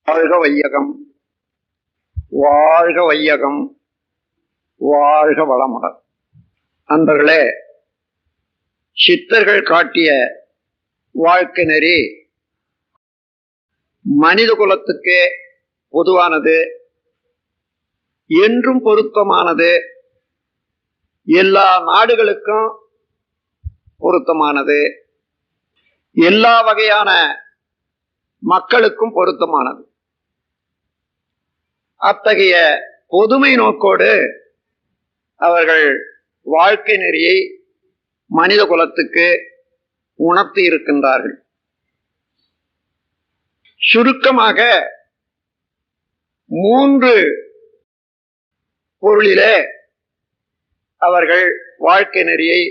வாழ்க வையகம், வாழ்க வையகம், வாழ்க வளமுடன். அன்பர்களே, சித்தர்கள் காட்டிய வாழ்க்கை நெறி மனித குலத்துக்கே பொதுவானது, என்றும் பொருத்தமானது, எல்லா நாடுகளுக்கும் பொருத்தமானது, எல்லா வகையான மக்களுக்கும் பொருத்தமானது. அத்தகைய பொதுமை நோக்கோடு அவர்கள் வாழ்க்கை நெறியை மனித குலத்துக்கு உணர்த்தி இருக்கின்றார்கள். சுருக்கமாக 3 பொருளிலே அவர்கள் வாழ்க்கை நெறியை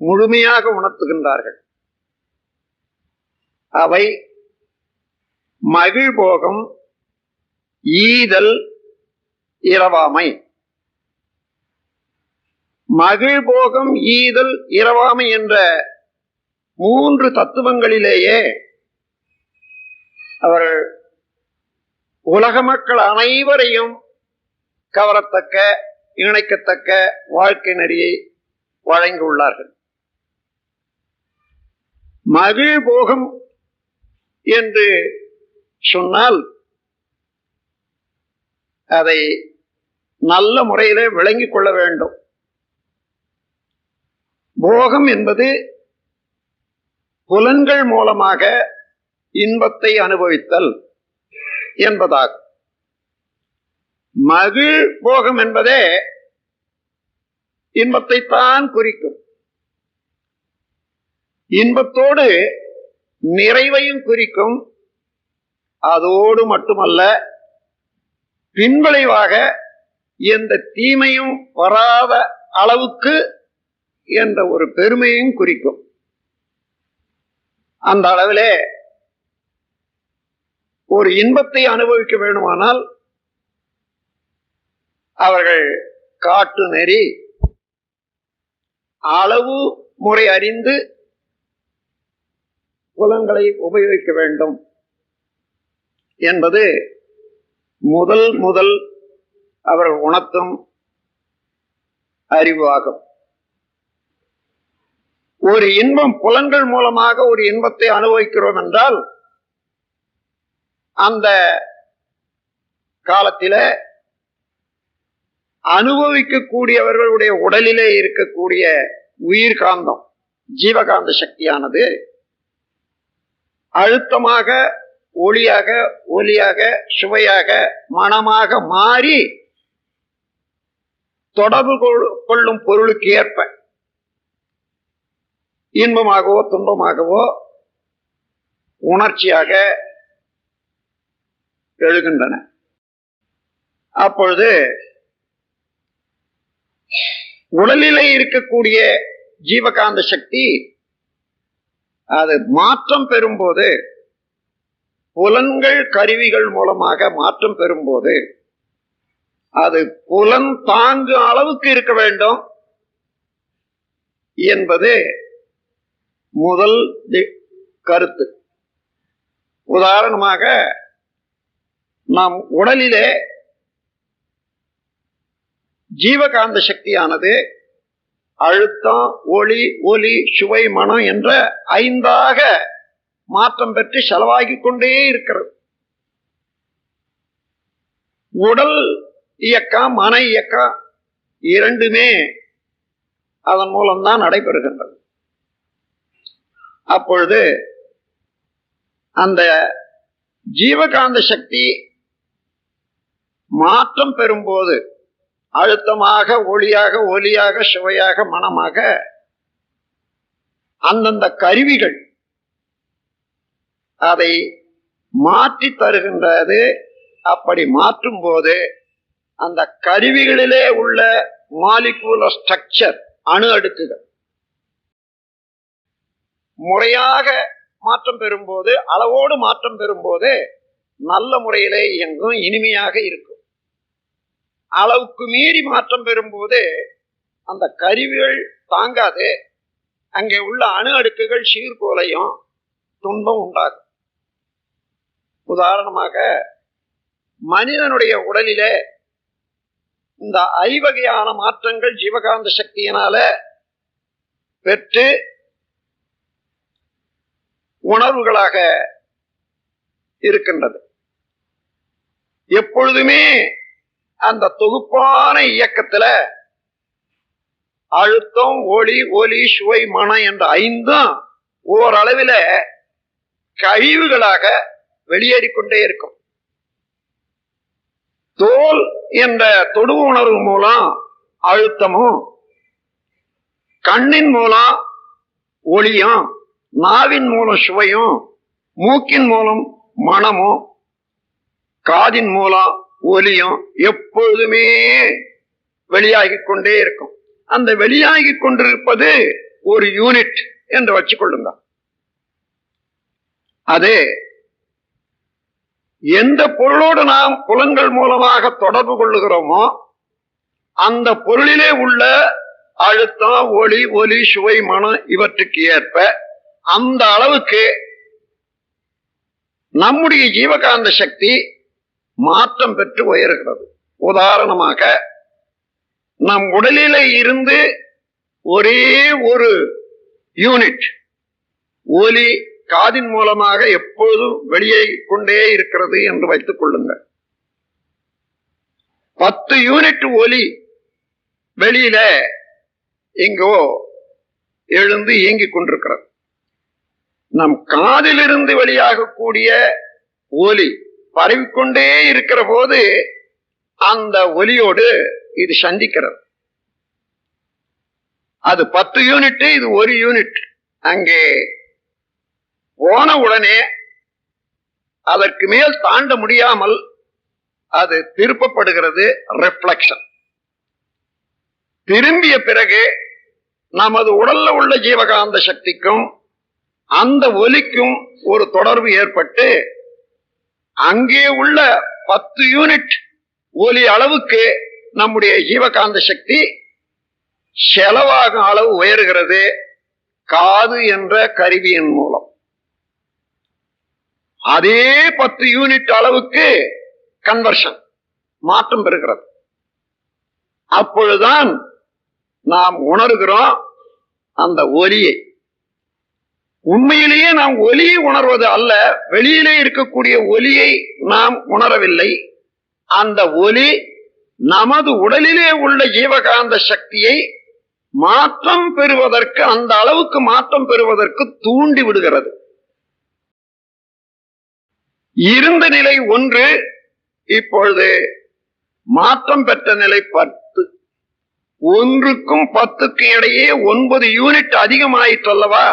முழுமையாக உணர்த்துகின்றார்கள். அவை மகிழ்போகம், ஈதல், இரவாமை. மகிழ்போகம், ஈதல், இரவாமை என்ற 3 தத்துவங்களிலேயே அவர்கள் உலக மக்கள் அனைவரையும் கவரத்தக்க, இணைக்கத்தக்க வாழ்க்கை நெறியை வழங்கியுள்ளார்கள். மகிழ்போகம் என்று சொன்னால் அதை நல்ல முறையிலே விளங்கிக் கொள்ள வேண்டும். போகம் என்பது புலன்கள் மூலமாக இன்பத்தை அனுபவித்தல் என்பதாகும். மகிழ் போகம் என்பதே இன்பத்தை தான் குறிக்கும். இன்பத்தோடு நிறைவையும் குறிக்கும். அதோடு மட்டுமல்ல, பின்விளைவாக எந்த தீமையும் வராத அளவுக்கு என்ற ஒரு பெருமையும் குறிக்கும். அந்த அளவிலே ஒரு இன்பத்தை அனுபவிக்க வேண்டுமானால் அவர்கள் காட்டு நெறி அளவு முறை அறிந்து புலன்களை உபயோகிக்க வேண்டும் என்பது முதல் அவர்கள் உணர்த்தும் அறிவு ஆகும். ஒரு இன்பம் புலன்கள் மூலமாக ஒரு இன்பத்தை அனுபவிக்கிறோம் என்றால் அந்த காலத்தில அனுபவிக்கக்கூடியவர்களுடைய உடலிலே இருக்கக்கூடிய உயிர் காந்தம், ஜீவகாந்த சக்தியானது அழுத்தமாக, ஒளியாக, ஒலியாக, சுவையாக, மனமாக மாறி தொடர்பு கொள்ளும் பொருளுக்கு ஏற்ப இன்பமாகவோ துன்பமாகவோ உணர்ச்சியாக எழுகின்றன. அப்பொழுது உடலிலே இருக்கக்கூடிய ஜீவகாந்த சக்தி அது மாற்றம் பெறும்போது, புலன்கள் கருவிகள் மூலமாக மாற்றம் பெறும்போது அது புலன் தாங்கு அளவுக்கு இருக்க வேண்டும் என்பது முதல் கருத்து. உதாரணமாக, நம் உடலிலே ஜீவகாந்த சக்தியானது அழுத்தம், ஒளி, ஒலி, சுவை, மனம் என்ற 5ஆக மாற்றம் பெற்று செலவாகிக் கொண்டே இருக்கிறது. உடல் இயக்கம், மன இயக்கம் இரண்டுமே அதன் மூலம்தான் நடைபெறுகின்றது. அப்பொழுது அந்த ஜீவகாந்த சக்தி மாற்றம் பெறும்போது அழுத்தமாக, ஒளியாக, ஒலியாக, சுவையாக, மனமாக அந்தந்த கருவிகள் அதை மாற்றி தருகின்றது. அப்படி மாற்றும் போது அந்த கருவிகளிலே உள்ள மாலிகுலர் ஸ்ட்ரக்சர், அணு அடுக்குகள் முறையாக மாற்றம் பெறும்போது, அளவோடு மாற்றம் பெறும்போது நல்ல முறையிலே இயங்கும், இனிமையாக இருக்கும். அளவுக்கு மீறி மாற்றம் பெறும்போது அந்த கருவிகள் தாங்காது, அங்கே உள்ள அணு அடுக்குகள் சீர்கோலையும் துன்பம் உண்டாகும். உதாரணமாக மனிதனுடைய உடலிலே இந்த ஐவகையான மாற்றங்கள் ஜீவகாந்த சக்தியினால பெற்று உணர்வுகளாக இருக்கின்றது. எப்பொழுதுமே அந்த தொகுப்பான இயக்கத்துல அழுத்தம், ஒளி, ஒலி, சுவை, மனம் என்ற ஐந்தும் ஓரளவில் கழிவுகளாக வெளியேறிக்கொண்டே இருக்கும். தோல் என்ற தொடு உணர்வு மூலம் அழுத்தமும், கண்ணின் மூலம் ஒளியும், நாவின் மூலம் சுவையும், மூக்கின் மூலம் மனமும், காதின் மூலம் ஒலியும் எப்பொழுதுமே வெளியாகிக் கொண்டே இருக்கும். அந்த வெளியாகிக் கொண்டிருப்பது ஒரு யூனிட் என்று வச்சுக்கொள்ளுங்க. அது எந்த பொருளோடு நாம் புலன்கள் மூலமாக தொடர்பு கொள்ளுகிறோமோ அந்த பொருளிலே உள்ள அழுத்தம், ஒளி, ஒலி, சுவை, மனம் இவற்றுக்கு ஏற்ப அந்த அளவுக்கு நம்முடைய ஜீவகாந்த சக்தி மாற்றம் பெற்று உயர்கிறது. உதாரணமாக நம் உடலிலே இருந்து ஒரே ஒரு யூனிட் ஒலி காதின் மூலமாக எப்பொழுதும் வெளியே கொண்டே இருக்கிறது என்று வைத்துக் கொள்ளுங்கள். 10 யூனிட் ஒலி வெளியில எங்கோ எழுந்து இயங்கிக் கொண்டிருக்கிறது. நம் காதிலிருந்து வெளியாகக்கூடிய ஒலி பரவிக்கொண்டே இருக்கிற போது அந்த ஒலியோடு இது சந்திக்கிறது. அது 10 யூனிட், இது 1 யூனிட். அங்கே போன உடனே அதற்கு மேல் தாண்ட முடியாமல் அது திருப்பப்படுகிறது, ரிஃப்ளெக்ஷன். திரும்பிய பிறகு நமது உடல்ல உள்ள ஜீவகாந்த சக்திக்கும் அந்த ஒலிக்கும் ஒரு தொடர்பு ஏற்பட்டு அங்கே உள்ள 10 யூனிட் ஒலி அளவுக்கு நம்முடைய ஜீவகாந்த சக்தி செலவாகும் அளவு உயர்கிறது காது என்ற கருவியின் மூலம். அதே 10 யூனிட் அளவுக்கு கன்வர்ஷன் மாற்றம் பெறுகிறது. அப்பொழுதுதான் நாம் உணர்கிறோம் அந்த ஒலியை. உண்மையிலேயே நாம் ஒலியை உணர்வது அல்ல, வெளியிலே இருக்கக்கூடிய ஒலியை நாம் உணரவில்லை. அந்த ஒலி நமது உடலிலே உள்ள ஜீவகாந்த சக்தியை மாற்றம் பெறுவதற்கு, அந்த அளவுக்கு மாற்றம் பெறுவதற்கு தூண்டி விடுகிறது. இருந்த நிலை 1, இப்பொழுது மாற்றம் பெற்ற நிலை 10. 1க்கும் 10க்கும் இடையே 9 யூனிட் அதிகமாயிற்றல்லவா?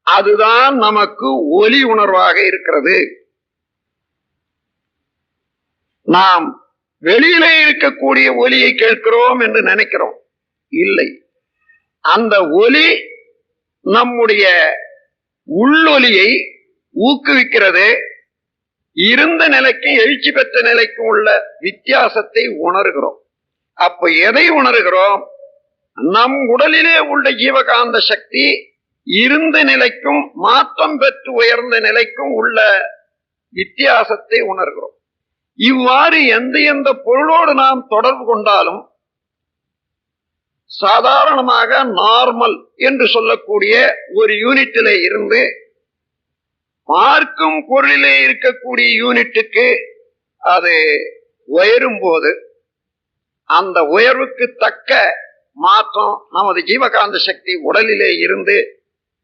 அதுதான் நமக்கு ஒலி உணர்வாக இருக்கிறது. நாம் வெளியிலே இருக்கக்கூடிய ஒலியை கேட்கிறோம் என்று நினைக்கிறோம். இல்லை, அந்த ஒலி நம்முடைய உள்ளொலியை ஊக்குவிக்கிறது. இருந்த நிலைக்கும் எழுச்சி பெற்ற நிலைக்கும் உள்ள வித்தியாசத்தை உணர்கிறோம். அப்ப எதை உணர்கிறோம்? நம் உடலிலே உள்ள ஜீவகாந்த சக்தி இருந்த நிலைக்கும் மாற்றம் பெற்று உயர்ந்த நிலைக்கும் உள்ள வித்தியாசத்தை உணர்கிறோம். இவ்வாறு எந்த பொருளோடு நாம் தொடர்பு கொண்டாலும் சாதாரணமாக நார்மல் என்று சொல்லக்கூடிய ஒரு யூனிட்டிலே இருந்து பார்க்கும் பொருளிலே இருக்கக்கூடிய யூனிட்டுக்கு அது உயரும் போது அந்த உயர்வுக்கு தக்க மாற்றம் நமது ஜீவகாந்த சக்தி உடலிலே இருந்து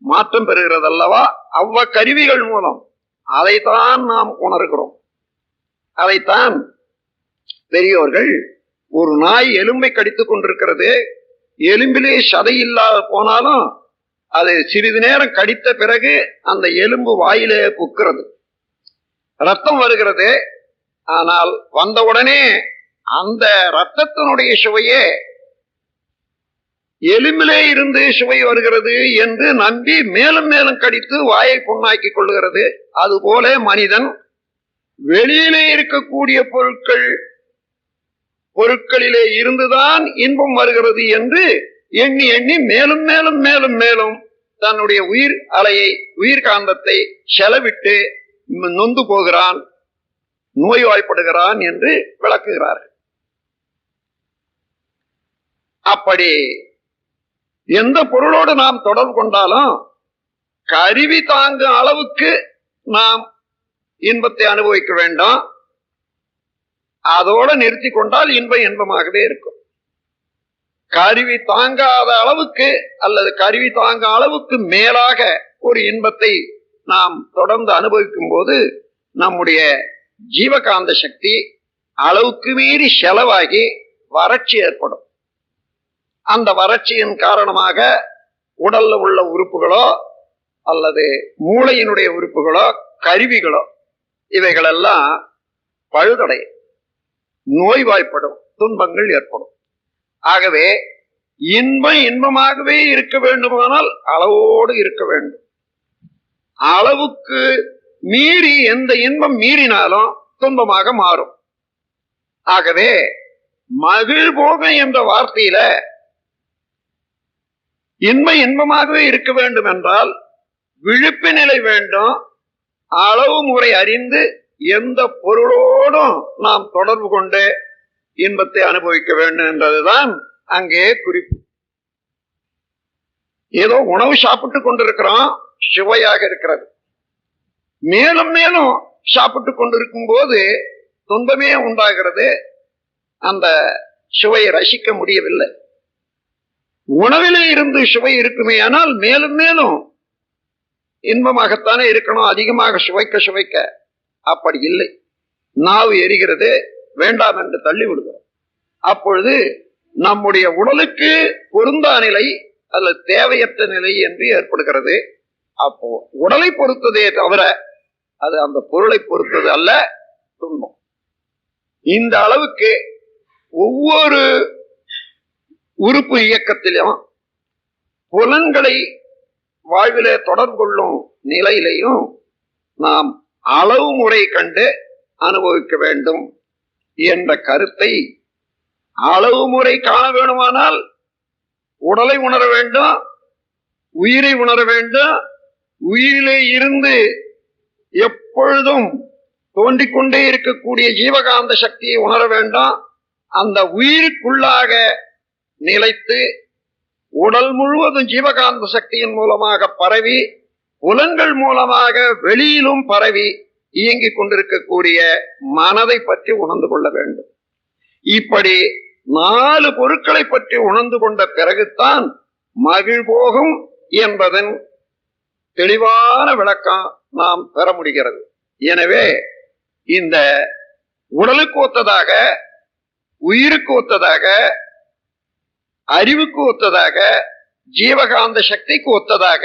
மாற்றம் பெறுகிறது அல்லவா? அவ்வ கருவிகள் மூலம் அதைத்தான் நாம் உணர்கிறோம். அதைத்தான் பெரியோர்கள், ஒரு நாய் எலும்பை கடித்துக் கொண்டிருக்கிறது, எலும்பிலே சதை இல்லாத போனாலும் அது சிறிது நேரம் கடித்த பிறகு அந்த எலும்பு வாயிலே புக்கிறது, ரத்தம் வருகிறது. ஆனால் வந்தவுடனே அந்த ரத்தத்தினுடைய சுவையே எலும்பிலே இருந்து சுவை வருகிறது என்று நம்பி மேலும் மேலும் கடித்து வாயை புண்ணாக்கிக் கொள்ளுகிறது. அதுபோல மனிதன் வெளியிலே இருக்கக்கூடிய பொருட்களிலே இருந்துதான் இன்பம் வருகிறது என்று எண்ணி எண்ணி மேலும் மேலும் மேலும் மேலும் தன்னுடைய உயிர் அலையை, உயிர் காந்தத்தை செலவிட்டு நொந்து போகிறான். நோய்வாய்ப்படுகிறான் என்று விளக்குகிறார்கள். அப்படி எந்த பொருளோடு நாம் தொடர்பு கொண்டாலும் கருவி தாங்கும் அளவுக்கு நாம் இன்பத்தை அனுபவிக்க வேண்டும். அதோடு நிறுத்தி கொண்டால் இன்பம் இன்பமாகவே இருக்கும். கருவி தாங்காத அளவுக்கு அல்லது கருவி தாங்க அளவுக்கு மேலாக ஒரு இன்பத்தை நாம் தொடர்ந்து அனுபவிக்கும் போது நம்முடைய ஜீவகாந்த சக்தி அளவுக்கு மீறி செலவாகி வறட்சி ஏற்படும். அந்த வறட்சியின் காரணமாக உடல்ல உள்ள உறுப்புகளோ அல்லது மூளையினுடைய உறுப்புகளோ கருவிகளோ இவைகளெல்லாம் பழுதடையும், நோய்வாய்ப்படும், துன்பங்கள் ஏற்படும். ஆகவே இன்பம் இன்பமாகவே இருக்க வேண்டுமானால் அளவோடு இருக்க வேண்டும். அளவுக்கு மீறி எந்த இன்பம் மீறினாலும் துன்பமாக மாறும். ஆகவே மகிழ்போகம் என்ற வார்த்தையில இன்பம் இன்பமாகவே இருக்க வேண்டும் என்றால் விழிப்பு நிலை வேண்டும். அளவு முறை அறிந்து எந்த பொருளோடும் நாம் தொடர்பு கொண்டு இன்பத்தை அனுபவிக்க வேண்டும் என்றதுதான் அங்கே குறிப்பு. ஏதோ உணவு சாப்பிட்டு கொண்டிருக்கிறோம், சுவையாக இருக்கிறது. மேலும் மேலும் சாப்பிட்டு கொண்டிருக்கும் போது துன்பமே உண்டாகிறது, அந்த சுவையை ரசிக்க முடியவில்லை. உணவிலே இருந்து சுவை இருக்குமே ஆனால் மேலும் மேலும் இன்பமாகத்தானே இருக்கணும், அதிகமாக சுவைக்க சுவைக்க. அப்படி இல்லை, நாவு எரிகிறது, வேண்டாம் என்று தள்ளி விடுகிறோம். அப்பொழுது நம்முடைய உடலுக்கு பொருந்தா நிலை அல்லது தேவையற்ற நிலை என்று ஏற்படுகிறது. அப்போ உடலை பொறுத்ததே தவிர அது அந்த பொருளை பொறுத்தது அல்ல துன்பம். இந்த அளவுக்கு ஒவ்வொரு உறுப்பு இயக்கத்திலும் புலன்களை வாழ்விலே தொடர்பு கொள்ளும் நிலையிலையும் நாம் அளவு முறை கண்டு அனுபவிக்க வேண்டும் என்ற கருத்தை, அளவு முறை காண வேண்டுமானால் உடலை உணர வேண்டும், உயிரை உணர வேண்டும். உயிரிலே இருந்து எப்பொழுதும் தோன்றிக்கொண்டே இருக்கக்கூடிய ஜீவகாந்த சக்தியை உணர வேண்டும். அந்த உயிருக்குள்ளாக நிலைத்து உடல் முழுவதும் ஜீவகாந்த சக்தியின் மூலமாக பரவி புலன்கள் மூலமாக வெளியிலும் பரவி இயங்கிக் கொண்டிருக்கக்கூடிய மனதை பற்றி உணர்ந்து கொள்ள வேண்டும். இப்படி 4 பொருட்களை பற்றி உணர்ந்து கொண்ட பிறகுதான் மகிழ்போகம் என்பதன் தெளிவான விளக்கம் நாம் பெற முடிகிறது. எனவே இந்த உடலுக்கு ஒத்ததாக, உயிருக்கு ஒத்ததாக, அறிவுக்கு ஒத்ததாக, ஜீவகாந்த சக்திக்கு ஒத்ததாக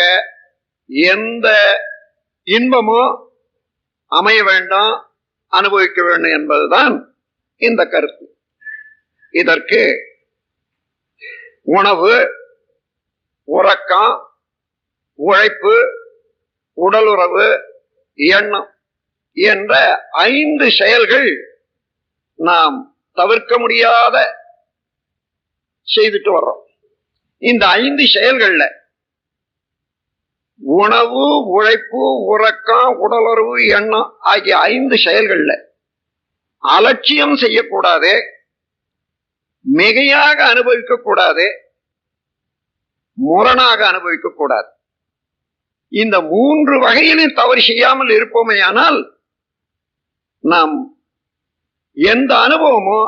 எந்த இன்பமோ அமைய வேண்டாம், அனுபவிக்க வேண்டும் என்பதுதான் இந்த கருத்து. இதற்கு உணவு, உறக்கம், உழைப்பு, உடலுறவு, எண்ணம் என்ற 5 செயல்கள் நாம் தவிர்க்க முடியாத செய்துட்டு வர்றோம். இந்த 5 செயல்கள்ல உணவு, உழைப்பு, உறக்கம், உடலுறவு, எண்ணம் ஆகிய 5 செயல்கள்ல அலட்சியம் செய்யக்கூடாது, மிகையாக அனுபவிக்க கூடாது, முரணாக அனுபவிக்க கூடாது. இந்த 3 வகையிலும் தவறு செய்யாமல் இருப்போமேயானால் நாம் எந்த அனுபவமோ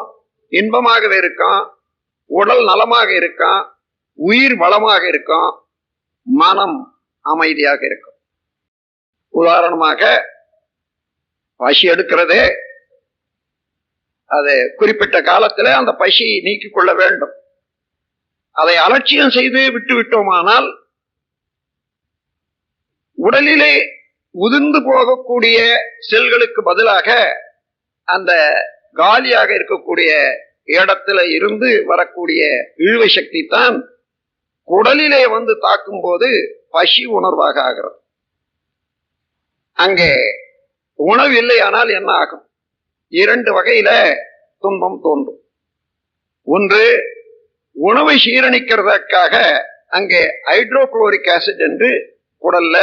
இன்பமாகவே இருக்கும், உடல் நலமாக இருக்கும், உயிர் வளமாக இருக்கும், மனம் அமைதியாக இருக்கும். உதாரணமாக பசி எடுக்கிறது, அது குறிப்பிட்ட காலத்தில் அந்த பசி நீக்கிக் கொள்ள வேண்டும். அதை அலட்சியம் செய்து விட்டு விட்டோமானால் உடலிலே உதிர்ந்து போகக்கூடிய செல்களுக்கு பதிலாக அந்த காலியாக இருக்கக்கூடிய இடத்துல இருந்து வரக்கூடிய இழுவை சக்தி தான் குடலிலே வந்து தாக்கும் போது பசி உணர்வாக ஆகிறது. அங்கே உணவு இல்லை ஆனால் என்ன ஆகும்? 2 வகையில துன்பம் தோன்றும். ஒன்று, உணவை சீரணிக்கிறதுக்காக அங்கே ஹைட்ரோகுளோரிக் ஆசிட் என்று உடல்ல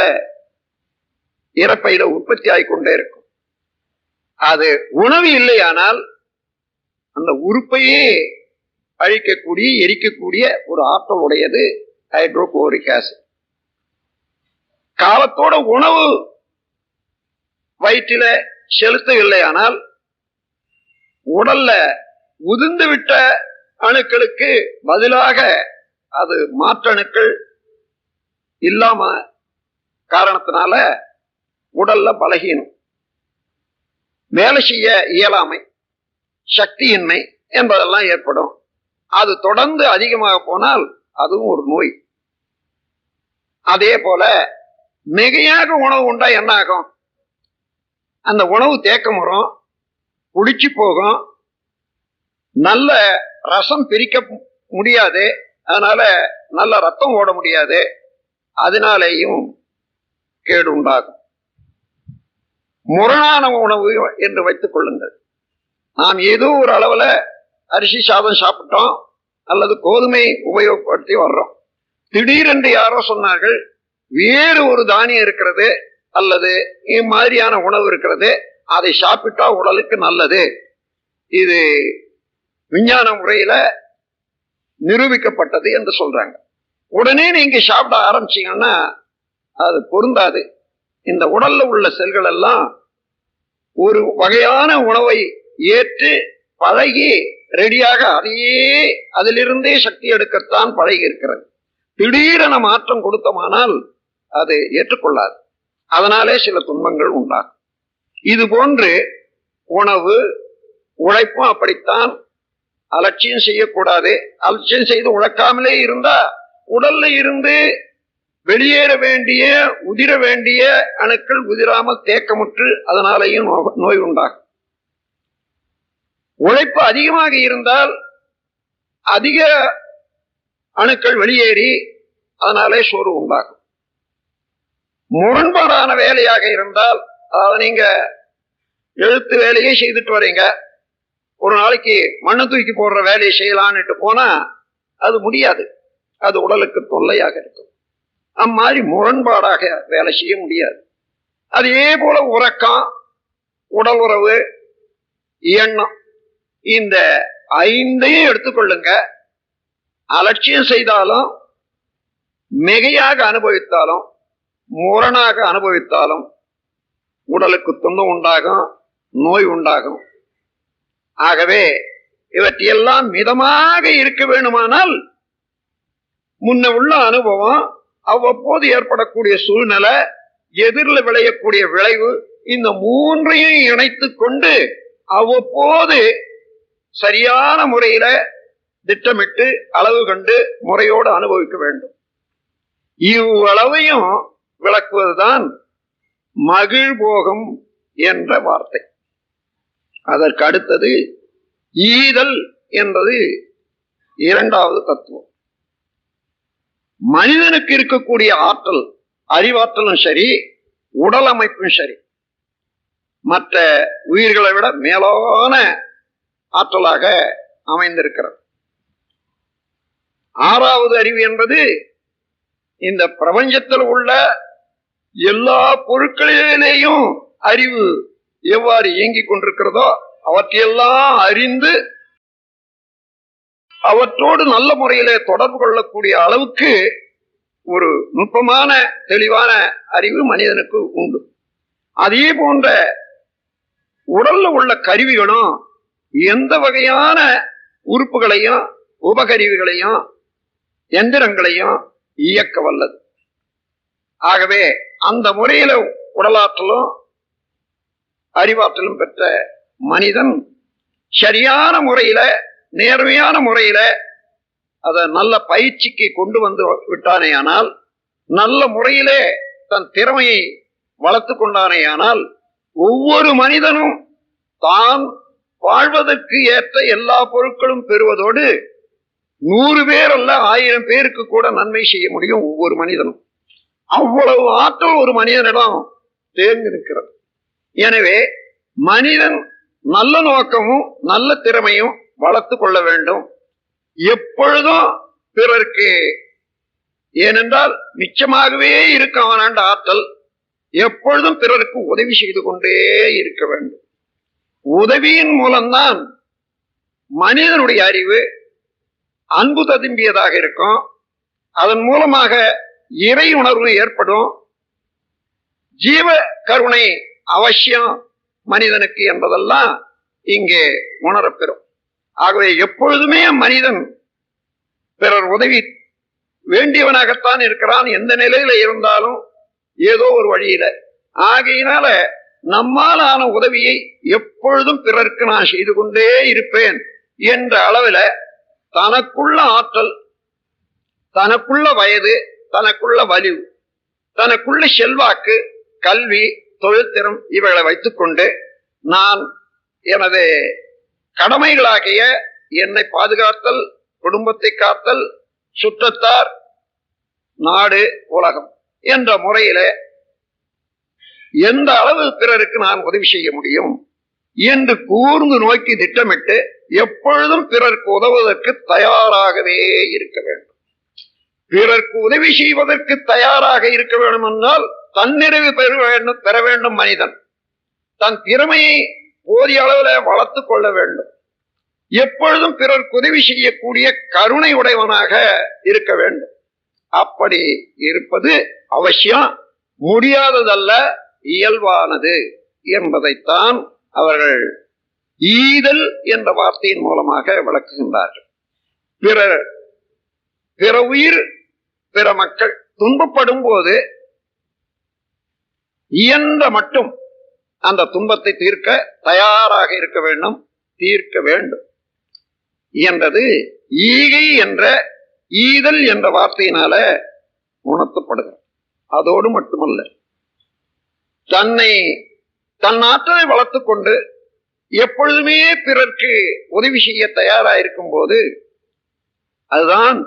இறப்பையில உற்பத்தி ஆகிக்கொண்டே இருக்கும். அது உணவு இல்லையானால் அந்த உறுப்பையே அழிக்கக்கூடிய எரிக்கக்கூடிய ஒரு ஆற்றல் உடையது ஹைட்ரோகுளோரிக் ஆசிட். காலத்தோட உணவு வயிற்றில செலுத்தவில்லையானால் உடல்ல உதிர்ந்து விட்ட அணுக்களுக்கு பதிலாக அது மாற்றணுக்கள் இல்லாம காரணத்தினால உடல்ல பலகீனம், வேலை செய்ய இயலாமை, சக்தியின்மை என்பதெல்லாம் ஏற்படும். அது தொடர்ந்து அதிகமாக போனால் அதுவும் ஒரு நோய். அதே போல மிகையாக உணவு உண்டா என்ன ஆகும்? அந்த உணவு தேக்கம் வரும், குடிச்சு போகும், நல்ல ரசம் பிரிக்க முடியாது, அதனால நல்ல ரத்தம் ஓட முடியாது, அதனாலேயும் கேடு உண்டாகும். முரணான உணவு என்று வைத்துக் கொள்ளுங்கள். நாம் ஏதோ ஒரு அளவுல அரிசி சாதம் சாப்பிட்டோம் அல்லது கோதுமை உபயோகப்படுத்தி வர்றோம். திடீரென்று யாரோ சொன்னார்கள் வேறு ஒரு தானியம் இருக்கிறது அல்லது இம்மாதிரியான உணவு இருக்கிறது, அதை சாப்பிட்டா உடலுக்கு நல்லது, இது விஞ்ஞான முறையில நிரூபிக்கப்பட்டது என்று சொல்றாங்க. உடனே நீங்க சாப்பிட ஆரம்பிச்சீங்கன்னா அது பொருந்தாது. இந்த உடல்ல உள்ள செல்கள் எல்லாம் ஒரு வகையான உணவை ஏற்று பழகி ரெடியாக அதையே அதிலிருந்தே சக்தி எடுக்கத்தான் பழகி இருக்கிறது. திடீரென மாற்றம் கொடுத்தமானால் அது ஏற்றுக்கொள்ளாது. அதனாலே சில துன்பங்கள் உண்டாகும். இது போன்று உணவு உழைப்பும் அப்படித்தான். அலட்சியம் செய்யக்கூடாது. அலட்சியம் செய்து உழைக்காமலே இருந்தா உடல்ல இருந்து வெளியேற வேண்டிய உதிர வேண்டிய அணுக்கள் உதிராமல் தேக்கமுற்று அதனாலேயும் நோய் உண்டாகும். உழைப்பு அதிகமாக இருந்தால் அதிக அணுக்கள் வெளியேறி அதனாலே சோர்வு உண்டாகும். முரண்பாடான வேலையாக இருந்தால், அதாவது நீங்க எழுத்து வேலையை செய்துட்டு வரீங்க, ஒரு நாளைக்கு மண்ணு தூக்கி போடுற வேலையை செய்யலான்னுட்டு போனா அது முடியாது, அது உடலுக்கு தொல்லையாக இருக்கும். அம்மாதிரி முரண்பாடாக வேலை செய்ய முடியாது. அதே போல உறக்கம், உடல் உறவு, எண்ணம், இந்த ஐந்தையும் எடுத்துக்கொள்ளுங்க. அலட்சியம் செய்தாலும் மிகையாக அனுபவித்தாலும் முரணாக அனுபவித்தாலும் உடலுக்கு துன்பம் உண்டாகும், நோய் உண்டாகும். ஆகவே இவற்றையெல்லாம் மிதமாக இருக்க வேண்டுமானால் முன்ன உள்ள அனுபவம், அவ்வப்போது ஏற்படக்கூடிய சூழ்நிலை, எதிரில் விளையக்கூடிய விளைவு, இந்த மூன்றையும் இணைத்து கொண்டு அவ்வப்போது சரியான முறையில திட்டமிட்டு அளவு கண்டு முறையோடு அனுபவிக்க வேண்டும். இவ்வளவையும் விளக்குவதுதான் மகிழ்போகம் என்ற வார்த்தை. அதற்கு அடுத்தது ஈதல் என்பது இரண்டாவது தத்துவம். மனிதனுக்கு இருக்கக்கூடிய ஆற்றல், அறிவாற்றலும் சரி, உடல் அமைப்பும் சரி, மற்ற உயிர்களை விட மேலான ஆற்றலாக அமைந்திருக்கிறது. ஆறாவது அறிவு என்பது இந்த பிரபஞ்சத்தில் உள்ள எல்லா பொருட்களிலேயும் அறிவு எவ்வாறு இயங்கிக் கொண்டிருக்கிறதோ அவற்றையெல்லாம் அறிந்து அவற்றோடு நல்ல முறையிலே தொடர்பு கொள்ளக்கூடிய அளவுக்கு ஒரு நுட்பமான தெளிவான அறிவு மனிதனுக்கு உண்டு. அதே போன்ற உடல்ல உள்ள கருவிகளும் எந்த வகையான உறுப்புகளையும் உபகருவிகளையும் எந்திரங்களையும் இயக்க வல்லது. ஆகவே அந்த முறையில உடலாற்றலும் அறிவாற்றலும் பெற்ற மனிதன் சரியான முறையில, நேர்மையான முறையில அத நல்ல பயிற்சிக்கு கொண்டு வந்து விட்டானேயானால், நல்ல முறையிலே தன் திறமையை வளர்த்து கொண்டானேயானால், ஒவ்வொரு மனிதனும் தான் வாழ்வதற்கு ஏற்ற எல்லா பொருட்களும் பெறுவதோடு 100 பேர் அல்ல 1000 பேருக்கு கூட நன்மை செய்ய முடியும் ஒவ்வொரு மனிதனும். அவ்வளவு ஆற்றல் ஒரு மனிதனிடம் தேர்ந்தெடுக்கிறது. எனவே மனிதன் நல்ல நோக்கமும் நல்ல திறமையும் வளர்த்து கொள்ள வேண்டும். எப்பொழுதும் பிறருக்கு, ஏனென்றால் மிச்சமாகவே இருக்க அவனாண்ட ஆற்றல், எப்பொழுதும் பிறருக்கு உதவி செய்து கொண்டே இருக்க வேண்டும். உதவியின் மூலம்தான் மனிதனுடைய அறிவு அன்பு ததும்பியதாக இருக்கும். அதன் மூலமாக இறை உணர்வு ஏற்படும். ஜீவ கருணை அவசியம் மனிதனுக்கு என்பதெல்லாம் இங்கே உணரப்பெறும். ஆகவே எப்பொழுதுமே மனிதன் பிறர் உதவி வேண்டியவனாகத்தான் இருக்கிறான், எந்த நிலையில இருந்தாலும் ஏதோ ஒரு வழியில. ஆகையினால நம்மால் ஆன உதவியை எப்பொழுதும் பிறருக்கு நான் செய்து கொண்டே இருப்பேன் என்ற அளவில் தனக்குள்ள ஆற்றல், தனக்குள்ள வயது, தனக்குள்ள வலிவு, தனக்குள்ள செல்வாக்கு, கல்வி, தொழில்திறம் இவைகளை வைத்துக் கொண்டு நான் எனது கடமைகளாகிய என்னை பாதுகாத்தல், குடும்பத்தை காத்தல், சுற்றத்தார், நாடு, உலகம் என்ற முறையில எந்த அளவு பிறருக்கு நான் உதவி செய்ய முடியும் என்று கூர்ந்து நோக்கி திட்டமிட்டு எப்பொழுதும் பிறருக்கு உதவுவதற்கு தயாராகவே இருக்க வேண்டும். பிறருக்கு உதவி செய்வதற்கு தயாராக இருக்க வேண்டும் என்றால் தன்னிறைவு பெற வேண்டும். மனிதன் தன் திறமையை போதிய அளவில் வளர்த்துக் கொள்ள வேண்டும். எப்பொழுதும் பிறருக்கு உதவி செய்யக்கூடிய கருணை உடையவனாக இருக்க வேண்டும். அப்படி இருப்பது அவசியம், முடியாததல்ல, இயல்பானது என்பதைத்தான் அவர்கள் ஈதல் என்ற வார்த்தையின் மூலமாக விளக்குகின்றார்கள். பிற உயிர், பிற மக்கள் துன்பப்படும் போது இயன்ற மட்டும் அந்த துன்பத்தை தீர்க்க தயாராக இருக்க வேண்டும், தீர்க்க வேண்டும் என்றது ஈகை என்ற ஈதல் என்ற வார்த்தையினால உணர்த்தப்படுகிறது. அதோடு மட்டுமல்ல, தன் ஆற்றலை வளர்த்துக் கொண்டு எப்பொழுதுமே பிறர்க்கு உதவி செய்ய தயாராயிருக்கும் போது அதுதான்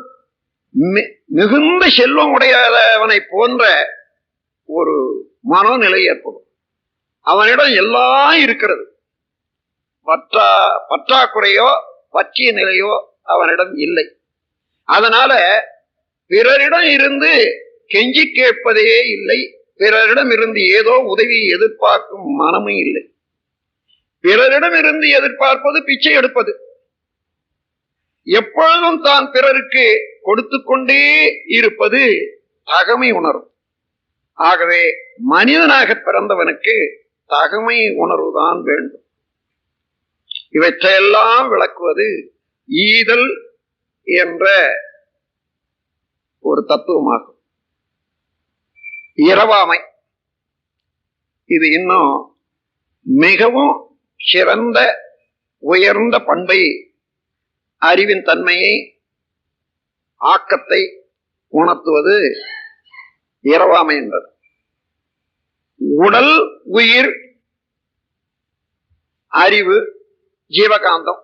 மிகுந்த செல்வம் உடையவனை போன்ற ஒரு மனோநிலை ஏற்படும். அவனிடம் எல்லாம் இருக்கிறது, பற்றாக்குறையோ பற்றிய நிலையோ அவனிடம் இல்லை. அதனால பிறரிடம் இருந்து கெஞ்சி கேட்பதே இல்லை, பிறரிடம் இருந்து ஏதோ உதவி எதிர்பார்க்கும் மனமும் இல்லை. பிறரிடம் இருந்து எதிர்பார்ப்பது பிச்சை எடுப்பது. எப்பொழுதும் தான் பிறருக்கு கொடுத்து கொண்டே இருப்பது தகமை உணர்வு. ஆகவே மனிதனாக பிறந்தவனுக்கு தகமை உணர்வுதான் வேண்டும். இவற்றையெல்லாம் விளக்குவது ஈதல் என்ற ஒரு தத்துவமாகும். இரவாமை இது இன்னும் மிகவும் சிறந்த உயர்ந்த பண்பை, அறிவின் தன்மையை, ஆக்கத்தை உணர்த்துவது இரவாமை என்பது. உடல், உயிர், அறிவு, ஜீவகாந்தம்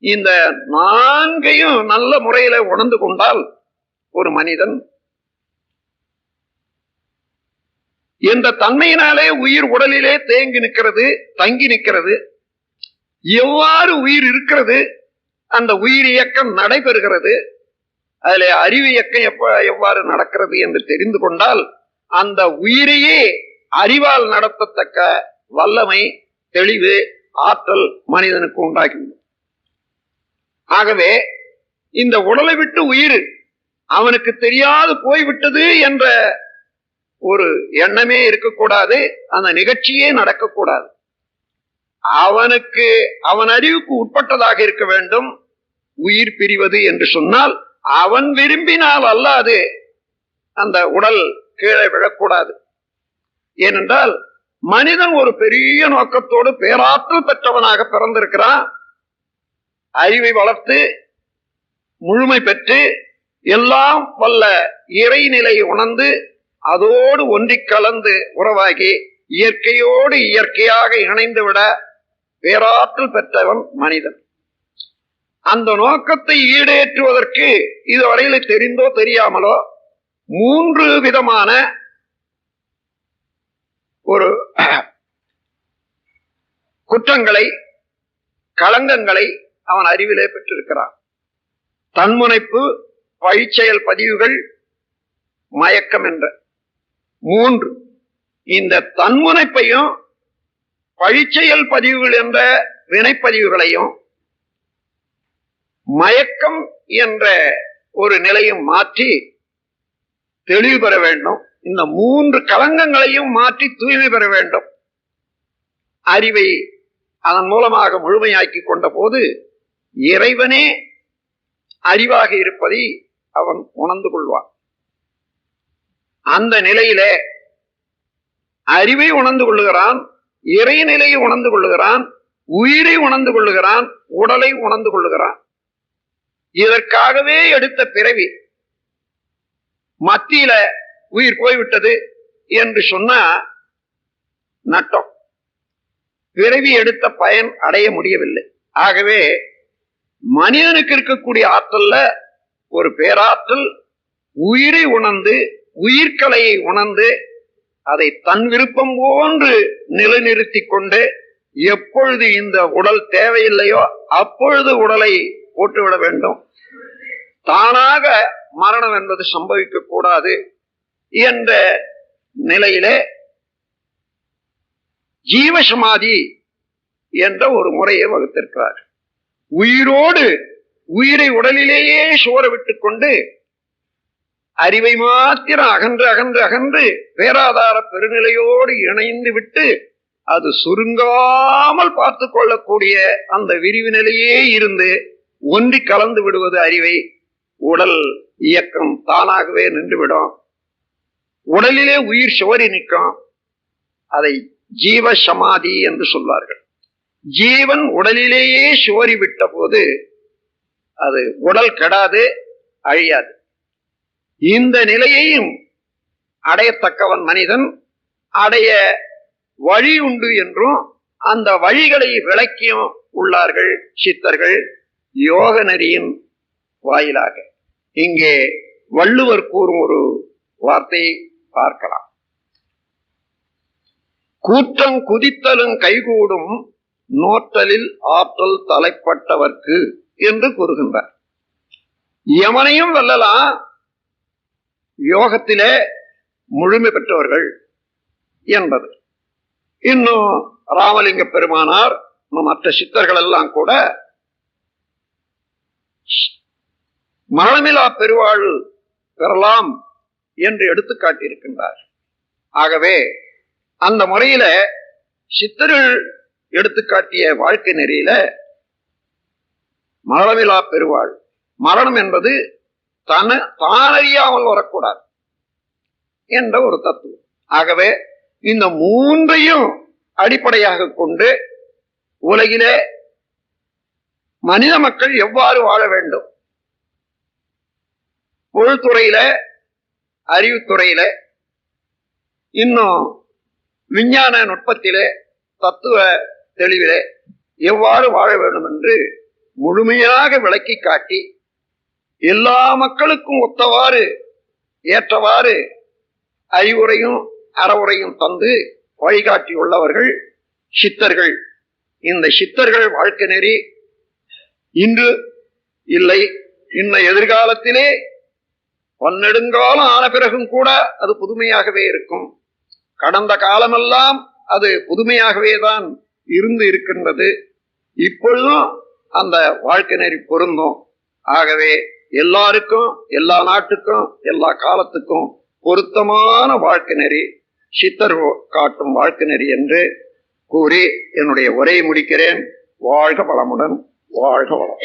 இந்த நான்கையும் நல்ல முறையில உணர்ந்து கொண்டால் ஒரு மனிதன் என்ற தன்மையினாலே உயிர் உடலிலே தேங்கி நிற்கிறது, தங்கி நிற்கிறது. எவ்வாறு உயிர் இருக்கிறது, அந்த உயிர் இயக்கம் நடைபெறுகிறது, அதிலே அறிவு இயக்கம் எவ்வாறு நடக்கிறது என்று தெரிந்து கொண்டால் அந்த உயிரையே அறிவால் நடத்தத்தக்க வல்லமை, தெளிவு, ஆற்றல் மனிதனுக்கு உண்டாகிவிடும். ஆகவே இந்த உடலை விட்டு உயிர் அவனுக்கு தெரியாது போய்விட்டது என்ற ஒரு எண்ணமே இருக்கக்கூடாது, அந்த நிகழ்ச்சியே நடக்கக்கூடாது. அவன் அறிவுக்கு உட்பட்டதாக இருக்க வேண்டும். உயிர் பிரிவது என்று சொன்னால் அவன் விரும்பினால் அல்லாது அந்த உடல் கீழே விழக்கூடாது. ஏனென்றால் மனிதன் ஒரு பெரிய நோக்கத்தோடு பேராற்றல் பெற்றவனாக பிறந்திருக்கிறான். அறிவை வளர்த்து முழுமை பெற்று எல்லாம் வல்ல இறைநிலையை உணர்ந்து அதோடு ஒன்றிக் கலந்து உறவாகி இயற்கையோடு இயற்கையாக இணைந்து விட பேராற்றல் பெற்றவன் மனிதன். அந்த நோக்கத்தை ஈடேற்றுவதற்கு இதுவரையில தெரிந்தோ தெரியாமலோ 3 விதமான ஒரு குற்றங்களை, களங்கங்களை அவன் அறிவிலே பெற்றிருக்கிறான். தன்முனைப்பு, பழிச்செயல் பதிவுகள், மயக்கம் என்ற 3. இந்த தன்முனைப்பையும் பழிச்செயல் பதிவுகள் என்ற வினைப்பதிவுகளையும் மயக்கம் என்ற ஒரு நிலையும் மாற்றி தெளிவு பெற வேண்டும். இந்த 3 களங்கங்களையும் மாற்றி தூய்மை பெற வேண்டும். அறிவை அதன் மூலமாக முழுமையாக்கி கொண்ட போது இறைவனே அறிவாக இருப்பதை அவன் உணர்ந்து கொள்வான். அந்த நிலையிலே அறிவை உணர்ந்து கொள்ளுகிறான், இறை நிலையை உணர்ந்து கொள்ளுகிறான், உயிரை உணர்ந்து கொள்ளுகிறான், உடலை உணர்ந்து கொள்ளுகிறான். இதற்காகவே எடுத்த பிறவி. மத்தியில உயிர் போய்விட்டது என்று சொன்னா நட்டம். பிறவி எடுத்த பயன் அடைய முடியவில்லை. ஆகவே மனிதனுக்கு இருக்கக்கூடிய ஆற்றல்ல ஒரு பேராற்றல் உயிரை உணர்ந்து, உயிர்கலையை உணர்ந்து, அதை தன் விருப்பம் போன்று நிலைநிறுத்தி கொண்டு, எப்பொழுது இந்த உடல் தேவையில்லையோ அப்பொழுது உடலை போட்டுவிட வேண்டும். தானாக மரணம் என்பது சம்பவிக்க கூடாது என்ற நிலையிலே ஜீவசமாதி என்ற ஒரு முறையை வகுத்திருக்கிறார். உயிரோடு உயிரை உடலிலேயே சோர விட்டுக் கொண்டு அறிவை மாத்திரம் அகன்று அகன்று அகன்று பேராதார பெருநிலையோடு இணைந்து விட்டு அது சுருங்காமல் பார்த்து கொள்ளக்கூடிய அந்த விரிவு நிலையே இருந்து ஒன்றி கலந்து விடுவது அறிவை. உடல் இயக்கம் தானாகவே நின்றுவிடும். உடலிலே உயிர் சோரி நிற்கும். அதை ஜீவ சமாதி என்று சொல்வார்கள். ஜீவன் உடலிலேயே சோரி விட்ட போது அது உடல் கெடாது, அழியாது. இந்த நிலையையும் அடையத்தக்கவன் மனிதன். அடைய வழி உண்டு என்றும் அந்த வழிகளை விளக்கியும் உள்ளார்கள் சித்தர்கள் யோக நெறியின் வாயிலாக. இங்கே வள்ளுவர் கூறும் ஒரு வார்த்தையை பார்க்கலாம். கூற்றம் குதித்தலும் கைகூடும் நோற்றலில் ஆற்றல் தலைப்பட்டவர்க்கு என்று கூறுகின்றார். யமனையும் வெல்லலாம் யோகத்திலே முழுமை பெற்றவர்கள் என்பது. இன்னும் ராமலிங்க பெருமானார் மற்ற சித்தர்கள் எல்லாம் கூட மரணமிலா பெருவாழ்வு பெறலாம் என்று எடுத்து காட்டியிருக்கின்றார். ஆகவே அந்த முறையில சித்தர்கள் எடுத்துக்காட்டிய வாழ்க்கை நெறியில மரணமிலா பெருவாழ், மரணம் என்பது தானறியாமல் வரக்கூடாது என்ற ஒரு தத்துவம். ஆகவே இந்த 3ஐயும் அடிப்படையாக கொண்டு உலகிலே மனித மக்கள் எவ்வாறு வாழ வேண்டும், பொருள்துறையில, அறிவுத்துறையில, இன்னும் விஞ்ஞான நுட்பத்திலே, தத்துவ தெளிவிலே எவ்வாறு வாழ வேண்டும் என்று முழுமையாக விளக்கி காட்டி எல்லா மக்களுக்கும் ஒத்தவாறு ஏற்றவாறு அறிவுரையும் அறவுரையும் தந்து வழிகாட்டியுள்ளவர்கள் சித்தர்கள். இந்த சித்தர்கள் வாழ்க்கை நெறி இன்று இல்லை, இன்னும் எதிர்காலத்திலே பன்னெடுங்காலம் ஆன பிறகும் கூட அது புதுமையாகவே இருக்கும். கடந்த காலமெல்லாம் அது புதுமையாகவே தான் இருந்து இருக்கின்றது. இப்பொழுதும் அந்த வாழ்க்கை நெறி பொருந்தும். ஆகவே எல்லாருக்கும், எல்லா நாட்டுக்கும், எல்லா காலத்துக்கும் பொருத்தமான வாழ்க்கை நெறி சித்தர் காட்டும் வாழ்க்கை நெறி என்று கூறி என்னுடைய உரையை முடிக்கிறேன். வாழ்க வளமுடன், வாழ்க வளம்.